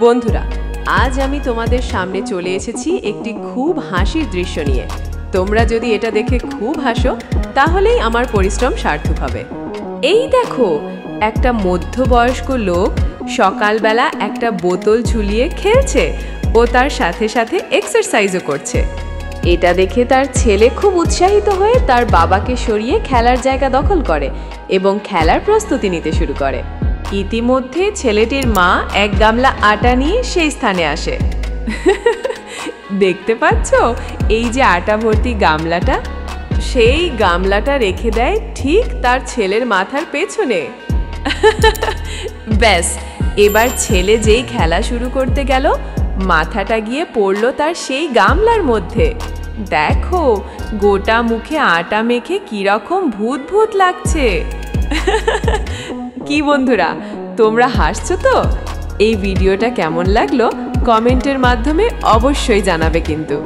বন্ধুরা, আজ আমি তোমাদের সামনে চলে এসেছি একটি খুব হাসির দৃশ্য নিয়ে। তোমরা যদি এটা দেখে খুব হাসো তাহলেই আমার পরিশ্রম সার্থক হবে। এই দেখো, একটা মধ্যবয়স্ক লোক সকালবেলা একটা বোতল ঝুলিয়ে খেলছে ও তার সাথে সাথে এক্সারসাইজও করছে। এটা দেখে তার ছেলে খুব উৎসাহিত হয়ে তার বাবাকে সরিয়ে খেলার জায়গা দখল করে এবং খেলার প্রস্তুতি নিতে শুরু করে। ইতিমধ্যে ছেলেটির মা এক গামলা আটা নিয়ে সেই স্থানে আসে। দেখতে পাচ্ছ এই যে আটা ভর্তি গামলাটা, সেই গামলাটা রেখে দেয় ঠিক তার ছেলের মাথার পেছনে। ব্যাস, এবার ছেলে যেই খেলা শুরু করতে গেল, মাথাটা গিয়ে পড়লো তার সেই গামলার মধ্যে। দেখো, গোটা মুখে আটা মেখে কিরকম ভূত ভূত লাগছে। কি বন্ধুরা, তোমরা হাসছো তো? এই ভিডিওটা কেমন লাগলো কমেন্টের মাধ্যমে অবশ্যই জানাবে কিন্তু।